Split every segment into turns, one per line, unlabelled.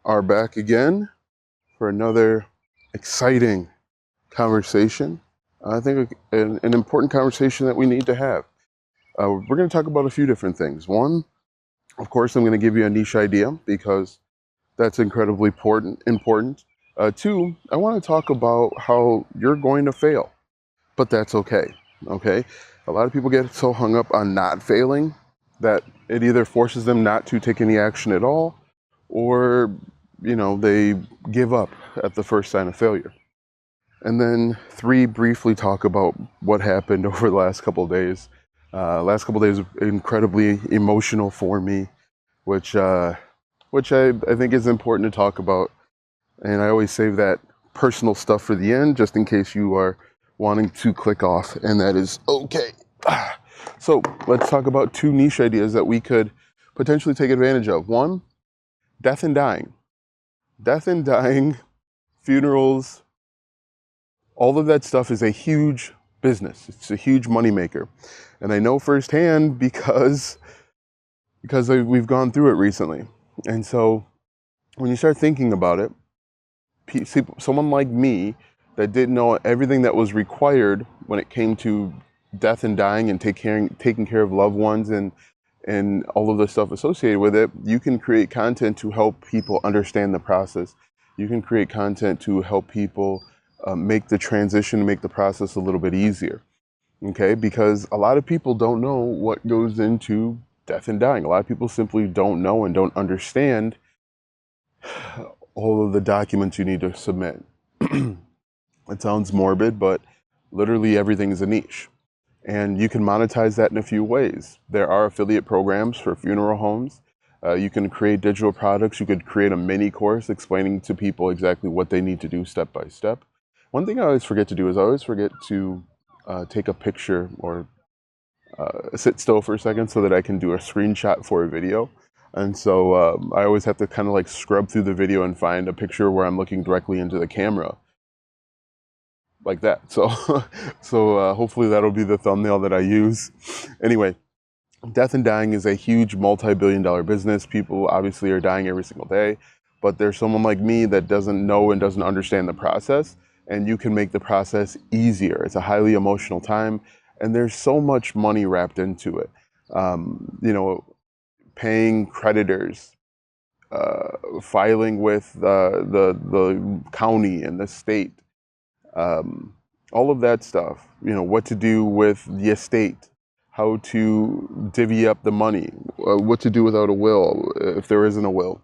are back again for another exciting conversation. I think an important conversation that we need to have. We're going to talk about a few different things. One, of course, I'm going to give you a niche idea because that's incredibly important. Two, I want to talk about how you're going to fail, but that's okay. Okay? A lot of people get so hung up on not failing that it either forces them not to take any action at all, or they give up at the first sign of failure. And then three, briefly talk about what happened over the last couple of days. Last couple of days were incredibly emotional for me, which I think is important to talk about. And I always save that personal stuff for the end, just in case you are wanting to click off, and that is okay. So let's talk about two niche ideas that we could potentially take advantage of. One, death and dying. Death and dying, funerals, all of that stuff is a huge business. It's a huge moneymaker. And I know firsthand because we've gone through it recently. And so when you start thinking about it, someone like me that didn't know everything that was required when it came to death and dying and taking care of loved ones and all of the stuff associated with it, you can create content to help people understand the process. You can create content to help people make the transition, make the process a little bit easier. Okay, because a lot of people don't know what goes into death and dying. A lot of people simply don't know and don't understand all of the documents you need to submit. It sounds morbid, but literally everything is a niche. And you can monetize that in a few ways. There are affiliate programs for funeral homes. You can create digital products. You could create a mini course explaining to people exactly what they need to do step by step. One thing I always forget to do is I always forget to take a picture or sit still for a second so that I can do a screenshot for a video. And so I always have to kind of like scrub through the video and find a picture where I'm looking directly into the camera. Like that. So hopefully that'll be the thumbnail that I use. Anyway, death and dying is a huge multi-billion-dollar business. People obviously are dying every single day, but there's someone like me that doesn't know and doesn't understand the process, and you can make the process easier. It's a highly emotional time, and there's so much money wrapped into it. Paying creditors, filing with the county and the state, all of that stuff, what to do with the estate, how to divvy up the money, what to do without a will, if there isn't a will.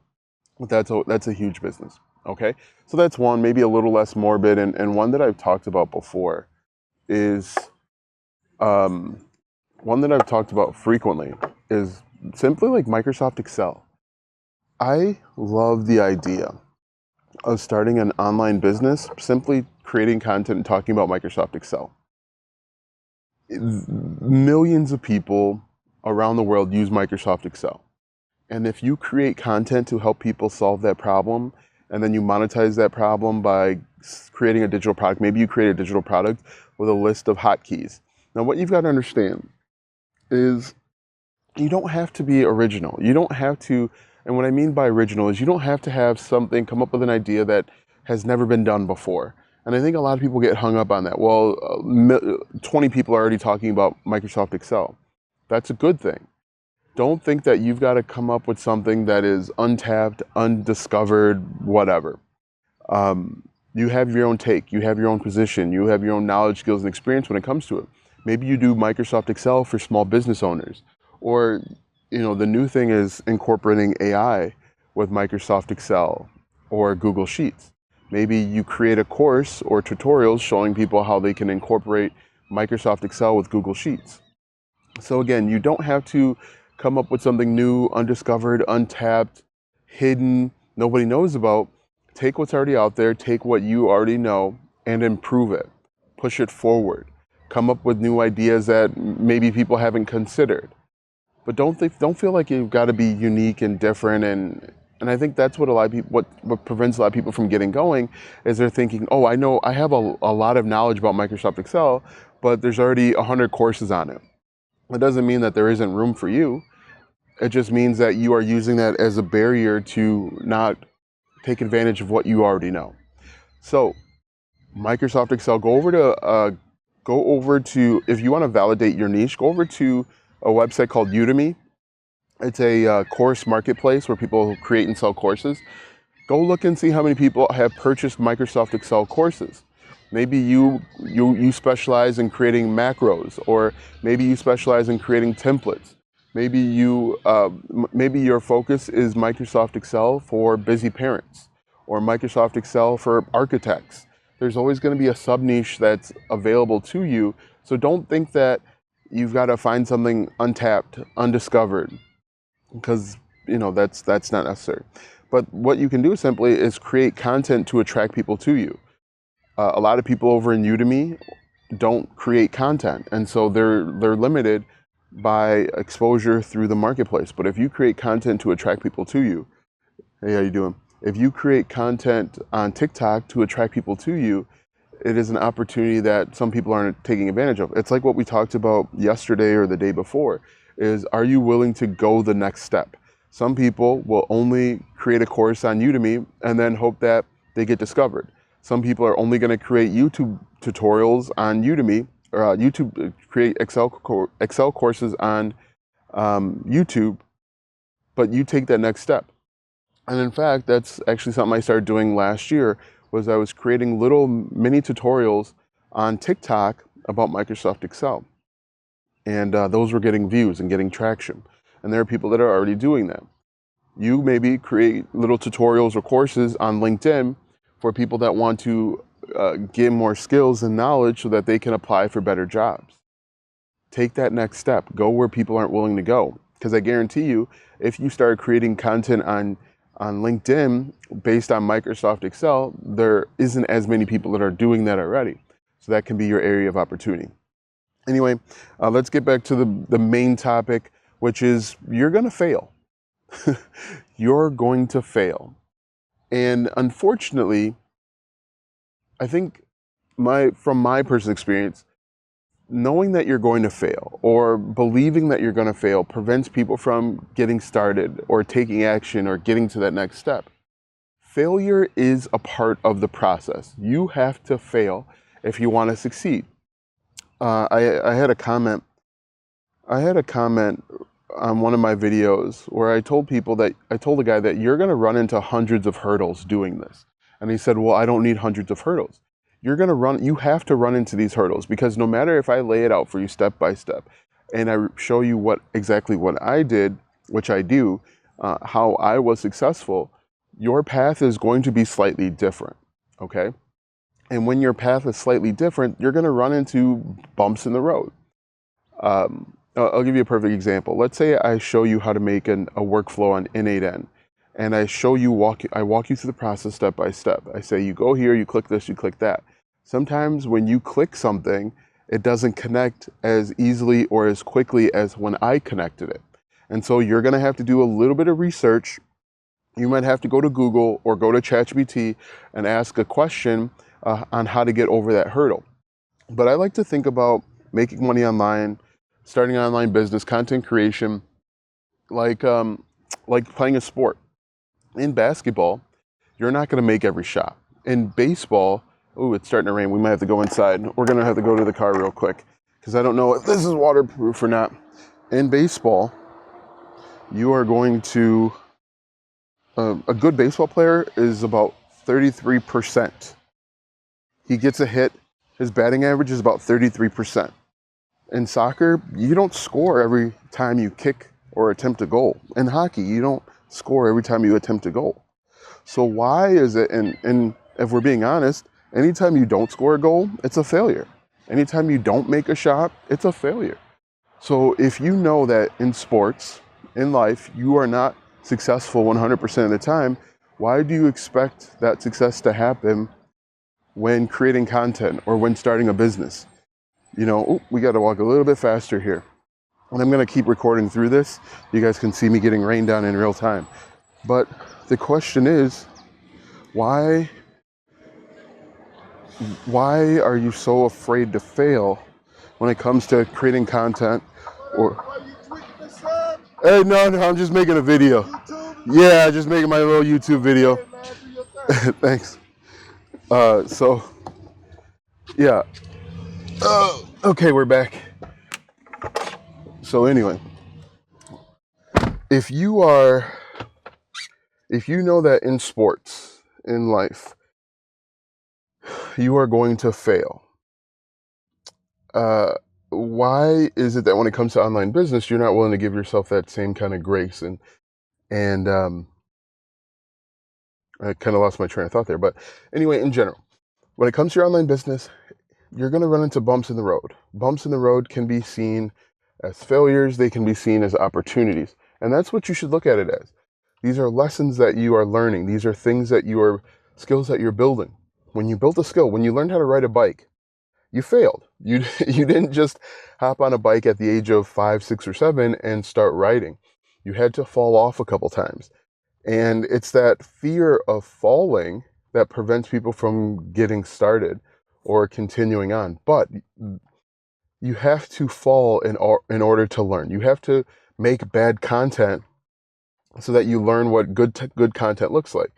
That's a huge business. Okay, so that's one, maybe a little less morbid, and one that I've talked about before is, one that I've talked about frequently is simply like Microsoft Excel. I love the idea of starting an online business, simply creating content and talking about Microsoft Excel. Millions of people around the world use Microsoft Excel. And if you create content to help people solve that problem, and then you monetize that problem by creating a digital product, maybe you create a digital product with a list of hotkeys. Now, what you've got to understand is you don't have to be original. You don't have to, and what I mean by original is you don't have to have something, come up with an idea that has never been done before. And I think a lot of people get hung up on that. Well, 20 people are already talking about Microsoft Excel. That's a good thing. Don't think that you've got to come up with something that is untapped, undiscovered, whatever. You have your own take. You have your own position. You have your own knowledge, skills, and experience when it comes to it. Maybe you do Microsoft Excel for small business owners. Or, the new thing is incorporating AI with Microsoft Excel or Google Sheets. Maybe you create a course or tutorials showing people how they can incorporate Microsoft Excel with Google Sheets. So again, you don't have to come up with something new, undiscovered, untapped, hidden, nobody knows about. Take what's already out there, take what you already know, and improve it. Push it forward. Come up with new ideas that maybe people haven't considered. But don't feel like you've got to be unique and different, and I think that's what a lot of people, what prevents a lot of people from getting going, is they're thinking, oh, I have a lot of knowledge about Microsoft Excel, but there's already 100 courses on it. It doesn't mean that there isn't room for you. It just means that you are using that as a barrier to not take advantage of what you already know. So Microsoft Excel, go over to, if you want to validate your niche, go over to a website called Udemy. It's a course marketplace where people create and sell courses. Go look and see how many people have purchased Microsoft Excel courses. Maybe you specialize in creating macros, or maybe you specialize in creating templates. Maybe maybe your focus is Microsoft Excel for busy parents, or Microsoft Excel for architects. There's always going to be a sub niche that's available to you. So don't think that you've got to find something untapped, undiscovered, because that's not necessary. But what you can do simply is create content to attract people to you. A lot of people over in Udemy don't create content, and so they're limited by exposure through the marketplace. But if you create content to attract people to you, hey, how you doing? If you create content on TikTok to attract people to you, it is an opportunity that some people aren't taking advantage of. It's like what we talked about yesterday or the day before, is are you willing to go the next step? Some people will only create a course on Udemy and then hope that they get discovered. Some people are only going to create YouTube tutorials on Udemy, or create Excel courses on YouTube, but you take that next step. And in fact, that's actually something I started doing last year, was I was creating little mini tutorials on TikTok about Microsoft Excel. And those were getting views and getting traction. And there are people that are already doing that. You maybe create little tutorials or courses on LinkedIn for people that want to get more skills and knowledge so that they can apply for better jobs. Take that next step. Go where people aren't willing to go. Because I guarantee you, if you start creating content on LinkedIn based on Microsoft Excel, there isn't as many people that are doing that already. So that can be your area of opportunity. Anyway, let's get back to the main topic, which is you're going to fail. You're going to fail. And unfortunately, I think from my personal experience, knowing that you're going to fail or believing that you're going to fail prevents people from getting started or taking action or getting to that next step. Failure is a part of the process. You have to fail if you want to succeed. I had a comment on one of my videos where I told a guy that you're going to run into hundreds of hurdles doing this. And he said, well, I don't need hundreds of hurdles. You have to run into these hurdles, because no matter if I lay it out for you step by step and I show you exactly what I did, which I do, how I was successful, your path is going to be slightly different, okay? And when your path is slightly different, you're going to run into bumps in the road. I'll give you a perfect example. Let's say I show you how to make a workflow on N8N, and I walk you through the process step by step. I say, you go here, you click this, you click that. Sometimes when you click something, it doesn't connect as easily or as quickly as when I connected it. And so you're going to have to do a little bit of research. You might have to go to Google or go to ChatGPT and ask a question on how to get over that hurdle. But I like to think about making money online, starting an online business, content creation, like playing a sport. In basketball, you're not going to make every shot. In baseball, it's starting to rain. We might have to go inside. We're going to have to go to the car real quick because I don't know if this is waterproof or not. In baseball, you are going to, a good baseball player is about 33%. He gets a hit. His batting average is about 33%. In soccer, you don't score every time you kick or attempt a goal. In hockey, you don't score every time you attempt a goal. So why is it, and if we're being honest, anytime you don't score a goal, it's a failure. Anytime you don't make a shot, it's a failure. So if you know that in sports, in life, you are not successful 100% of the time, why do you expect that success to happen when creating content or when starting a business? We got to walk a little bit faster here. And I'm going to keep recording through this. You guys can see me getting rained on in real time. But the question is, why are you so afraid to fail when it comes to creating content? Hey, no, I'm just making a video. Yeah, just making my little YouTube video. Thanks. So yeah. Okay, we're back. So anyway, if you are, if you know that in sports, in life, you are going to fail, uh, why is it that when it comes to online business, you're not willing to give yourself that same kind of grace? And I kind of lost my train of thought there. But anyway, in general, when it comes to your online business, you're going to run into bumps in the road. Bumps in the road can be seen as failures. They can be seen as opportunities. And that's what you should look at it as. These are lessons that you are learning. These are things that you are, skills that you're building. When you built a skill, when you learned how to ride a bike, you failed. You, you didn't just hop on a bike at the age of 5, 6, or 7 and start riding. You had to fall off a couple times. And it's that fear of falling that prevents people from getting started or continuing on. But you have to fall in order to learn. You have to make bad content so that you learn what good content looks like.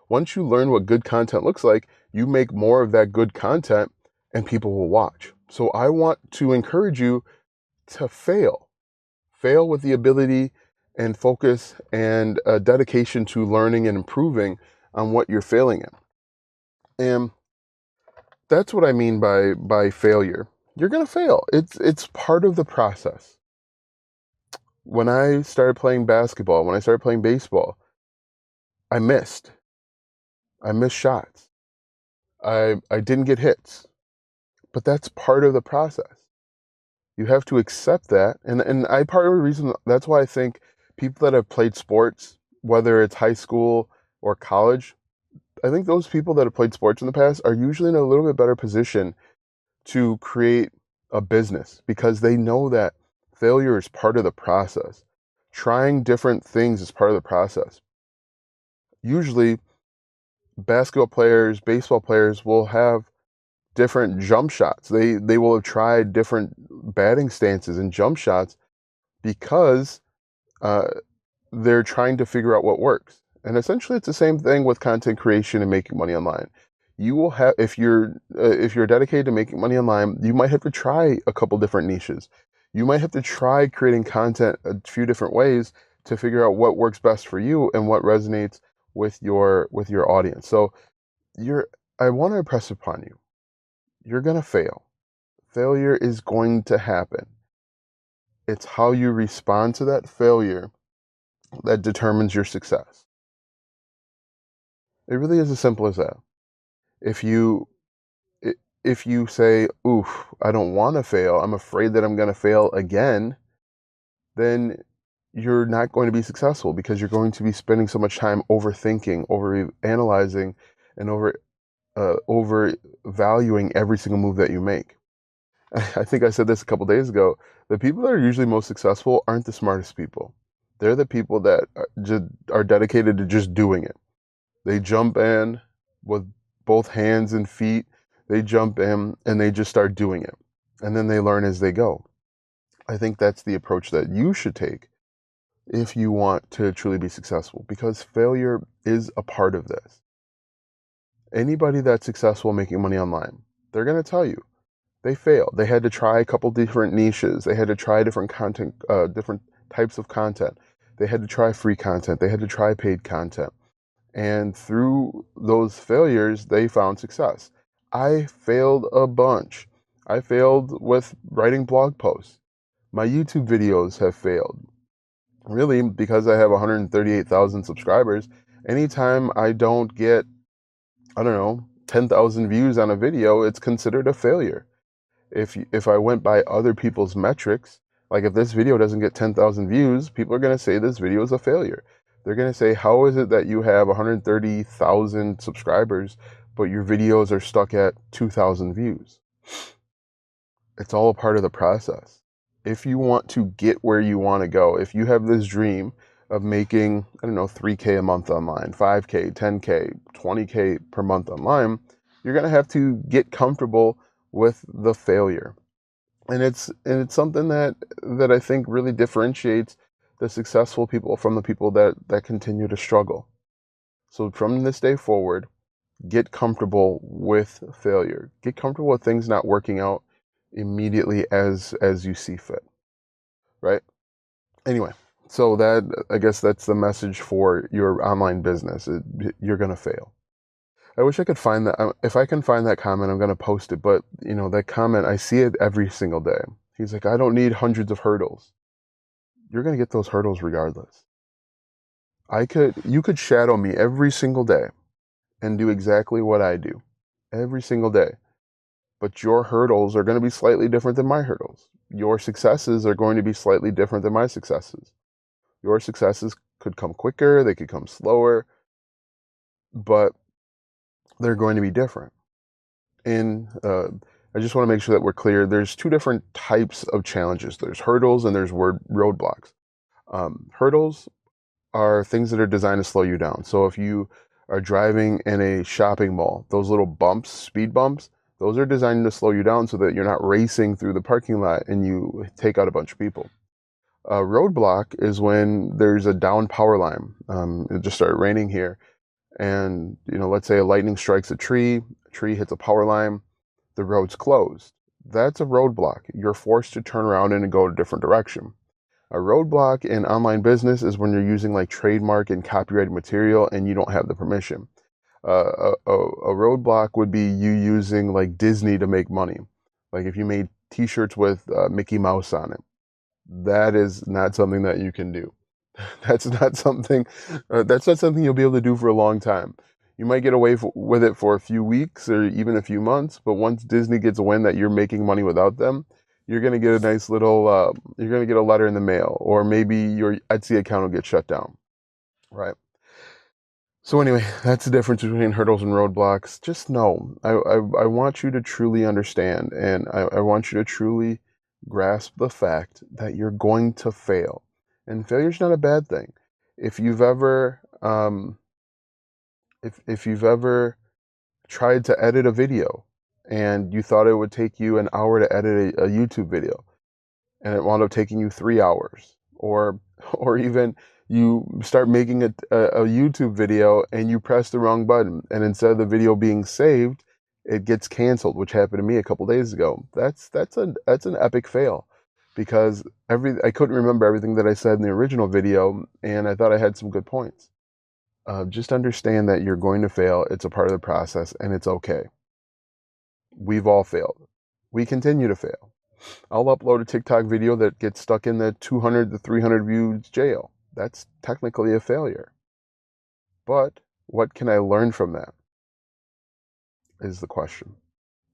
Once you learn what good content looks like, you make more of that good content and people will watch. So I want to encourage you to fail. Fail with the ability and focus and dedication to learning and improving on what you're failing in. And that's what I mean by failure. You're going to fail. It's part of the process. When I started playing basketball, when I started playing baseball, I missed. I missed shots. I didn't get hits. But that's part of the process. You have to accept that. And I part of the reason that's why I think people that have played sports, whether it's high school or college, I think those people that have played sports in the past are usually in a little bit better position to create a business because they know that failure is part of the process. Trying different things is part of the process. Usually, basketball players, baseball players will have different jump shots. They will have tried different batting stances and jump shots because uh, they're trying to figure out what works. And essentially, it's the same thing with content creation and making money online. You will have if you're dedicated to making money online, you might have to try a couple different niches. You might have to try creating content a few different ways to figure out what works best for you and what resonates with your audience. So you're I want to impress upon you. You're going to fail. Failure is going to happen. It's how you respond to that failure that determines your success. It really is as simple as that. If you if you say, "Oof, I don't want to fail. I'm afraid that I'm going to fail again," then you're not going to be successful because you're going to be spending so much time overthinking, over analyzing, and over valuing every single move that you make. I think I said this a couple days ago. The people that are usually most successful aren't the smartest people. They're the people that just are dedicated to just doing it. They jump in with both hands and feet. They jump in and they just start doing it. And then they learn as they go. I think that's the approach that you should take if you want to truly be successful, because failure is a part of this. Anybody that's successful making money online, they're going to tell you they failed. They had to try a couple different niches. They had to try different content, different types of content. They had to try free content. They had to try paid content. And through those failures, they found success. I failed a bunch. I failed with writing blog posts. My YouTube videos have failed. Really, because I have 138,000 subscribers, anytime I don't get, I don't know, 10,000 views on a video, it's considered a failure. If I went by other people's metrics, like if this video doesn't get 10,000 views, people are going to say this video is a failure. They're going to say, how is it that you have 130,000 subscribers, but your videos are stuck at 2,000 views? It's all a part of the process. If you want to get where you want to go, if you have this dream of making, I don't know, 3K a month online, 5K, 10K, 20K per month online, you're going to have to get comfortable with the failure. And it's something that I think really differentiates the successful people from the people that continue to struggle. So from this day forward, Get comfortable with failure. Get comfortable with things not working out immediately as you see fit, right? Anyway, so that, I guess that's the message for your online business. You're going to fail. I wish I could find that. If I can find that comment, I'm going to post it. But, that comment, I see it every single day. He's like, I don't need hundreds of hurdles. You're going to get those hurdles regardless. You could shadow me every single day and do exactly what I do every single day. But your hurdles are going to be slightly different than my hurdles. Your successes are going to be slightly different than my successes. Your successes could come quicker, they could come slower, but they're going to be different. And I just want to make sure that we're clear. There's two different types of challenges. There's hurdles and there's roadblocks. Hurdles are things that are designed to slow you down. So if you are driving in a shopping mall, those little bumps, speed bumps, those are designed to slow you down so that you're not racing through the parking lot and you take out a bunch of people. A roadblock is when there's a down power line. It just started raining here, and let's say a lightning strikes a tree hits a power line, the road's closed. That's a roadblock. You're forced to turn around and go a different direction. A roadblock in online business is when you're using like trademark and copyrighted material and you don't have the permission. A roadblock would be you using like Disney to make money. Like if you made t-shirts with Mickey Mouse on it, that is not something that you can do. That's not something. That's not something you'll be able to do for a long time. You might get away with it for a few weeks or even a few months, but once Disney gets wind that you're making money without them, you're gonna get a nice little. You're gonna get a letter in the mail, or maybe your Etsy account will get shut down. Right. So anyway, that's the difference between hurdles and roadblocks. Just know, I want you to truly understand, and I want you to truly grasp the fact that you're going to fail. And failure's not a bad thing. If you've ever, if you've ever tried to edit a video and you thought it would take you an hour to edit a YouTube video, and it wound up taking you 3 hours, or even you start making a YouTube video and you press the wrong button, and instead of the video being saved, it gets canceled, which happened to me a couple days ago. That's an epic fail, because I couldn't remember everything that I said in the original video, and I thought I had some good points. Just understand that you're going to fail. It's a part of the process, and it's okay. We've all failed. We continue to fail. I'll upload a TikTok video that gets stuck in the 200 to 300 views jail. That's technically a failure. But what can I learn from that is the question.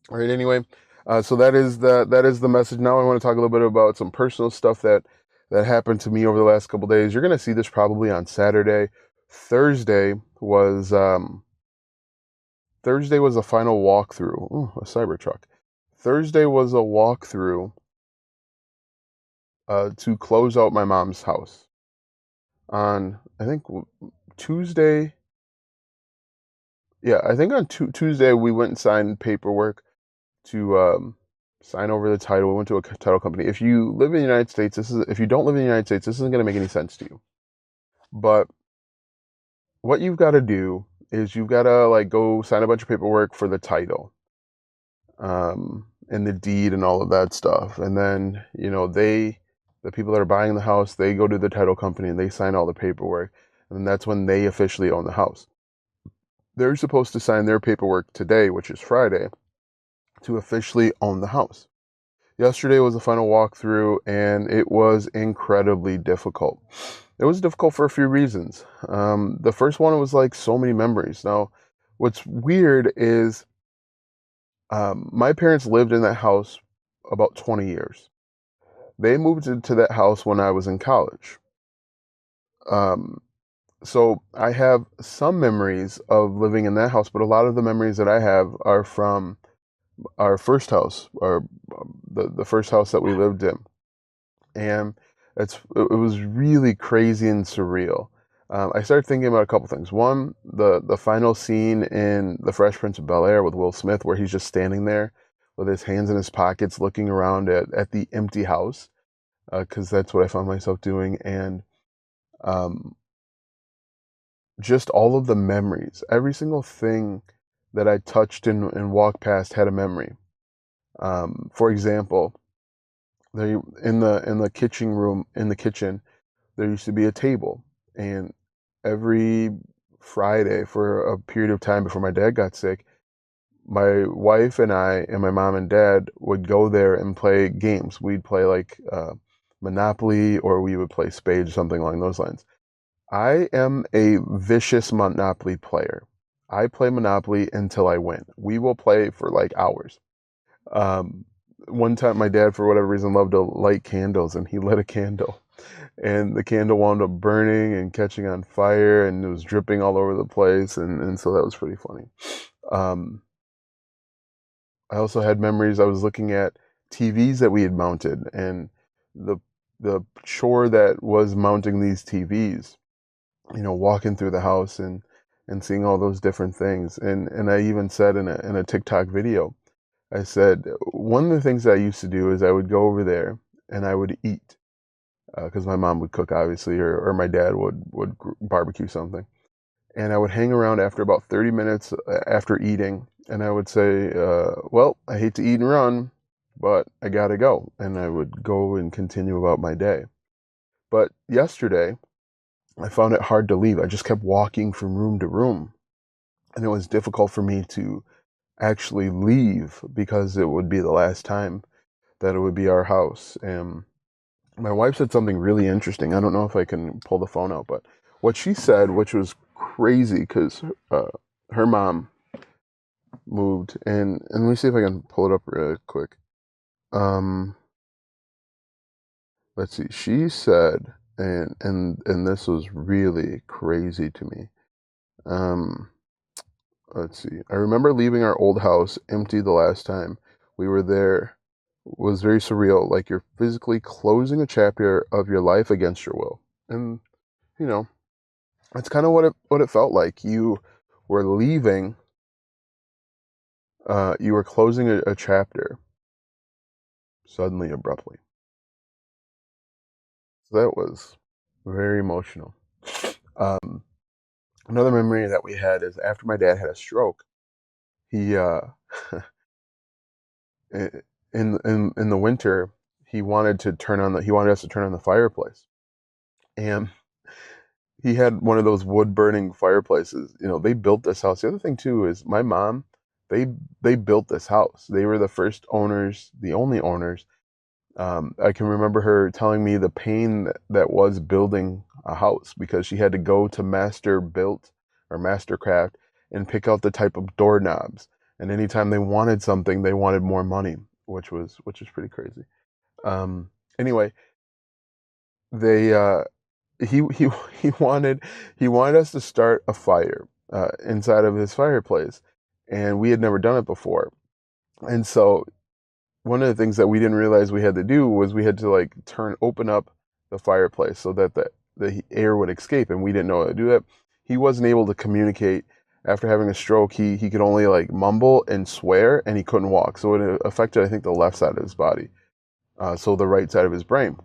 All right, anyway, so that is the message. Now I want to talk a little bit about some personal stuff that happened to me over the last couple days. You're going to see this probably on Saturday. Thursday was a final walkthrough. Ooh, a Cybertruck. Thursday was a walkthrough to close out my mom's house. On, I think, Tuesday. Yeah, I think on Tuesday we went and signed paperwork to sign over the title. We went to a title company. If you live in the United States, if you don't live in the United States, this isn't going to make any sense to you. But what you've got to do is you've got to like go sign a bunch of paperwork for the title, and the deed and all of that stuff. And then, the people that are buying the house, they go to the title company and they sign all the paperwork. And that's when they officially own the house. They're supposed to sign their paperwork today, which is Friday, to officially own the house. Yesterday was the final walkthrough, and it was incredibly difficult. It was difficult for a few reasons. The first one was like so many memories. Now, what's weird is my parents lived in that house about 20 years. They moved into that house when I was in college. Um, so I have some memories of living in that house, but a lot of the memories that I have are from our first house, or the first house that we lived in. And it was really crazy and surreal. I started thinking about a couple things. One, the final scene in The Fresh Prince of Bel-Air with Will Smith, where he's just standing there with his hands in his pockets, looking around at the empty house, because that's what I found myself doing. And um, just all of the memories, every single thing that I touched and walked past had a memory. For example, there in the kitchen room in the kitchen there used to be a table, and every Friday for a period of time before my dad got sick, my wife and I and my mom and dad would go there and play games. We'd play like Monopoly, or we would play Spades, something along those lines. I am a vicious Monopoly player. I play Monopoly until I win. We will play for like hours. Um, One time, my dad, for whatever reason, loved to light candles, and he lit a candle, and the candle wound up burning and catching on fire, and it was dripping all over the place, and so that was pretty funny. Um, I also had memories. I was looking at TVs that we had mounted, and the the chore that was mounting these TVs. Walking through the house and seeing all those different things. And I even said in a TikTok video, I said one of the things that I used to do is I would go over there and I would eat because my mom would cook, obviously, or my dad would barbecue something, and I would hang around after about 30 minutes after eating, and I would say, well, I hate to eat and run, but I gotta go. And I would go and continue about my day. But yesterday, I found it hard to leave. I just kept walking from room to room, and it was difficult for me to actually leave because it would be the last time that it would be our house. And my wife said something really interesting. I don't know if I can pull the phone out, but what she said, which was crazy, because uh, her mom moved, and let me see if I can pull it up real quick. Um, let's see. She said, and this was really crazy to me. Um, let's see. I remember leaving our old house empty the last time we were there. It was very surreal, like you're physically closing a chapter of your life against your will. And you know, that's kind of what it felt like. You were leaving. You were closing a chapter suddenly, abruptly. So that was very emotional. Um, Another memory that we had is after my dad had a stroke. He in the winter, he wanted us to turn on the fireplace, and he had one of those wood burning fireplaces. They built this house. The other thing too is my mom, they they built this house. They were the first owners, the only owners. I can remember her telling me the pain that was building a house, because she had to go to Master Built or Mastercraft and pick out the type of doorknobs. And anytime they wanted something, they wanted more money, which is pretty crazy. Um, anyway, they he he wanted he wanted us to start a fire inside of his fireplace, and we had never done it before. And so one of the things that we didn't realize we had to do was we had to like open up the fireplace so that the air would escape, and we didn't know how to do that. He wasn't able to communicate after having a stroke. He could only like mumble and swear, and he couldn't walk. So it affected, I think, the left side of his body, so the right side of his brain.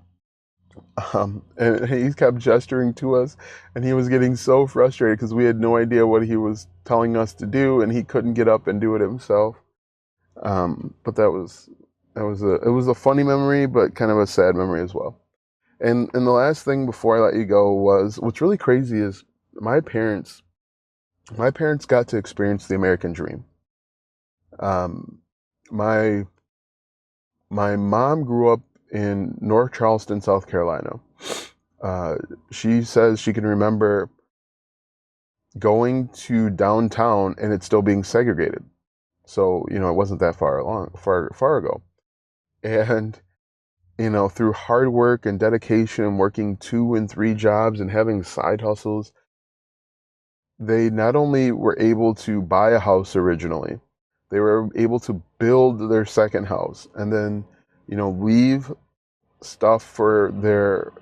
And he kept gesturing to us, and he was getting so frustrated because we had no idea what he was telling us to do, and he couldn't get up and do it himself. But it was a funny memory, but kind of a sad memory as well. And the last thing before I let you go was, what's really crazy is my parents my parents got to experience the American dream. Um, my my mom grew up in North Charleston, South Carolina. Uh, she says she can remember going to downtown and it still being segregated. So, it wasn't that far ago. And, through hard work and dedication, working 2 and 3 jobs and having side hustles, they not only were able to buy a house originally, they were able to build their second house, and then, leave stuff for their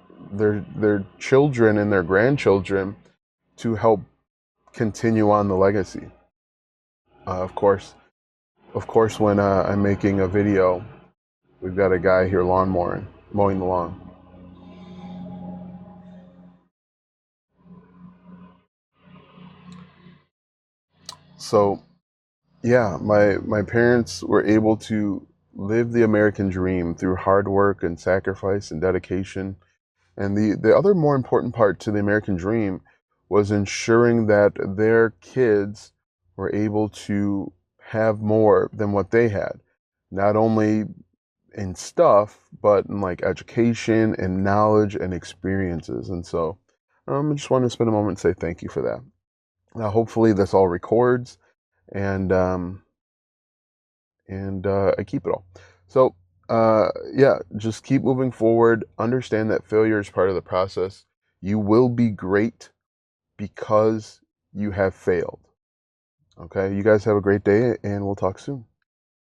children and their grandchildren to help continue on the legacy. Of course, when I'm making a video, we've got a guy here mowing the lawn. So Yeah, my parents were able to live the American dream through hard work and sacrifice and dedication. And the other more important part to the American dream was ensuring that their kids were able to have more than what they had, not only in stuff, but in like education and knowledge and experiences. And so I just wanted to spend a moment and say thank you for that. Now, hopefully, this all records and I keep it all. So, yeah, just keep moving forward. Understand that failure is part of the process. You will be great because you have failed. Okay, you guys have a great day, and we'll talk soon.